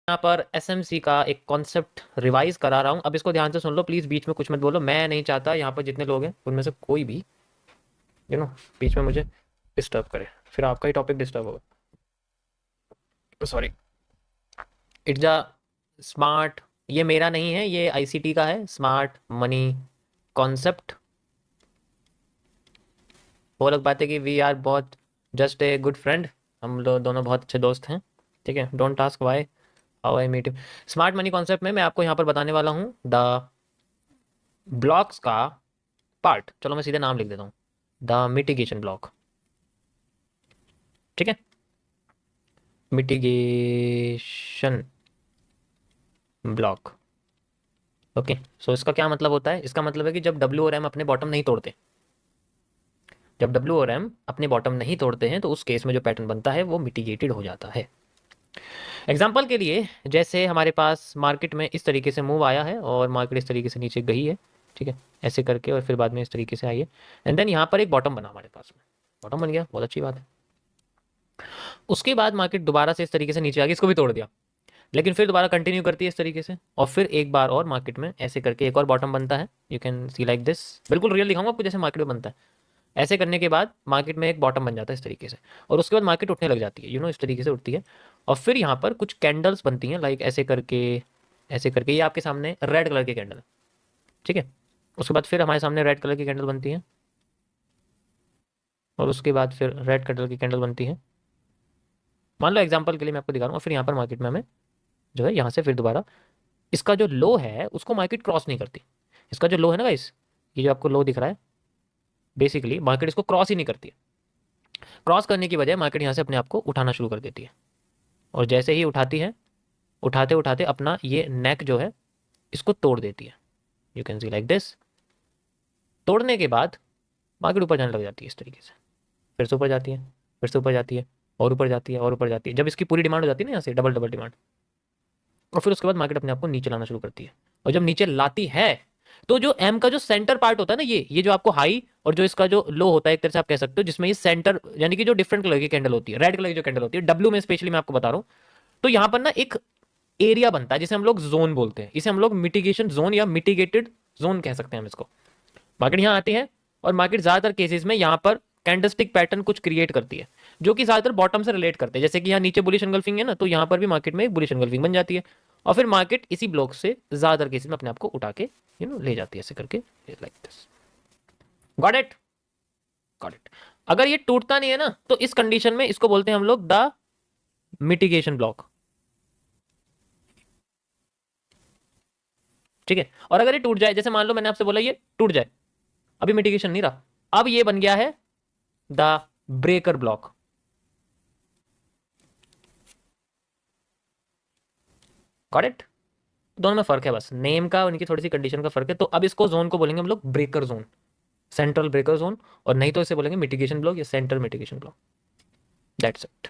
यहाँ पर एसएमसी का एक कॉन्सेप्ट रिवाइज करा रहा हूँ। अब इसको ध्यान से सुन लो प्लीज, बीच में कुछ मत बोलो। मैं नहीं चाहता यहाँ पर जितने लोग हैं उनमें से कोई भी बीच में मुझे डिस्टर्ब करे, फिर आपका ही टॉपिक डिस्टर्ब होगा। सॉरी। इट्स अ स्मार्ट, ये मेरा नहीं है, ये आईसीटी का है, स्मार्ट मनी कॉन्सेप्ट। वो लोग बातें कि वी आर बहुत जस्ट ए गुड फ्रेंड, हम लोग दोनों बहुत अच्छे दोस्त हैं, ठीक है। Don't ask why, how I meet you. Smart money concept में मैं आपको यहाँ पर बताने वाला हूँ द ब्लॉक्स का पार्ट। चलो मैं सीधे नाम लिख देता हूँ, द मिटिगेशन ब्लॉक, ठीक है। Mitigation block, okay. सो इसका क्या मतलब होता है? इसका मतलब है कि जब डब्ल्यू और एम अपने बॉटम नहीं तोड़ते, जब डब्ल्यू और एम अपने बॉटम नहीं तोड़ते हैं तो उस केस में जो पैटर्न बनता है वो मिटिगेटेड हो जाता है। एग्जाम्पल के लिए, जैसे हमारे पास मार्केट में इस तरीके से मूव आया है और मार्केट इस तरीके से नीचे गई है, ठीक है, ऐसे करके, और फिर बाद में इस तरीके से आई है, एंड देन यहाँ पर एक बॉटम बना हमारे पास में, बॉटम बन गया, बहुत अच्छी बात है। उसके बाद मार्केट दोबारा से इस तरीके से नीचे आ गई, इसको भी तोड़ दिया, लेकिन फिर दोबारा कंटिन्यू करती है इस तरीके से, और फिर एक बार और मार्केट में ऐसे करके एक और बॉटम बनता है। You can see like this, बिल्कुल रियल दिखाऊंगा आपको जैसे मार्केट में बनता है। ऐसे करने के बाद मार्केट में एक बॉटम बन जाता है इस तरीके से, और उसके बाद मार्केट उठने लग जाती है, इस तरीके से उठती है। और फिर यहाँ पर कुछ कैंडल्स बनती हैं, लाइक ऐसे करके, ऐसे करके, ये आपके सामने रेड कलर की कैंडल है, ठीक है। उसके बाद फिर हमारे सामने रेड कलर की कैंडल बनती है, और उसके बाद फिर रेड कलर की कैंडल बनती है। मान लो एग्जाम्पल के लिए मैं आपको दिखा रहा हूँ, और फिर यहाँ पर मार्केट में हमें जो है यहाँ से फिर दोबारा इसका जो लो है उसको मार्केट क्रॉस नहीं करती। इसका जो लो है ना गाइस, ये जो आपको लो दिख रहा है, बेसिकली मार्केट इसको क्रॉस ही नहीं करती है। क्रॉस करने की बजाय मार्केट यहाँ से अपने आप को उठाना शुरू कर देती है, और जैसे ही उठाती है, उठाते उठाते अपना ये नेक जो है इसको तोड़ देती है। You can see like this. तोड़ने के बाद मार्केट ऊपर जाने लग जाती है इस तरीके से, फिर से ऊपर जाती है, फिर से ऊपर जाती है, और ऊपर जाती है, और ऊपर जाती है। जब इसकी पूरी डिमांड हो जाती है ना यहाँ से, डबल डबल डिमांड, और फिर उसके बाद मार्केट अपने आप को नीचे लाना शुरू करती है। और जब नीचे लाती है तो जो एम का जो सेंटर पार्ट होता है ना, ये जो आपको हाई और जो इसका जो लो होता है, एक तरह से आप कह सकते हो, जिसमें ये सेंटर यानी कि जो डिफरेंट कलर की कैंडल होती है, रेड कलर की जो कैंडल होती है, डब्ल्यू में स्पेशली मैं आपको बता रहा हूँ, तो यहाँ पर ना एक एरिया बनता है जिसे हम लोग जोन बोलते हैं। इसे हम लोग मिटिगेशन जोन या मिटिगेटेड जोन कह सकते हैं हम इसको। मार्केट यहाँ आती है और मार्केट ज्यादातर केसेस में यहाँ पर कैंडलस्टिक पैटर्न कुछ क्रिएट करती है जो कि ज्यादातर बॉटम से रिलेट करते हैं। जैसे कि यहाँ नीचे बुलिश एंगल्फिंग है ना, तो यहाँ पर भी मार्केट में एक बुलिश एंगल्फिंग बन जाती है, और फिर मार्केट इसी ब्लॉक से ज्यादातर केसेस में अपने आप को उठा के ले जाती है ऐसे करके, like this. Got it? Got it. अगर ये टूटता नहीं है ना, तो इस कंडीशन में इसको बोलते हैं हम लोग द मिटिगेशन ब्लॉक, ठीक है। और अगर ये टूट जाए, जैसे मान लो मैंने आपसे बोला ये टूट जाए, अभी मिटिगेशन नहीं रहा, अब ये बन गया है the breaker block. Got it? दोनों में फर्क है, बस नेम का, उनकी थोड़ी सी कंडीशन का फर्क है। तो अब इसको जोन को बोलेंगे हम लोग breaker zone, central breaker zone, और नहीं तो इसे बोलेंगे मिटिगेशन ब्लॉक या central mitigation block. That's it.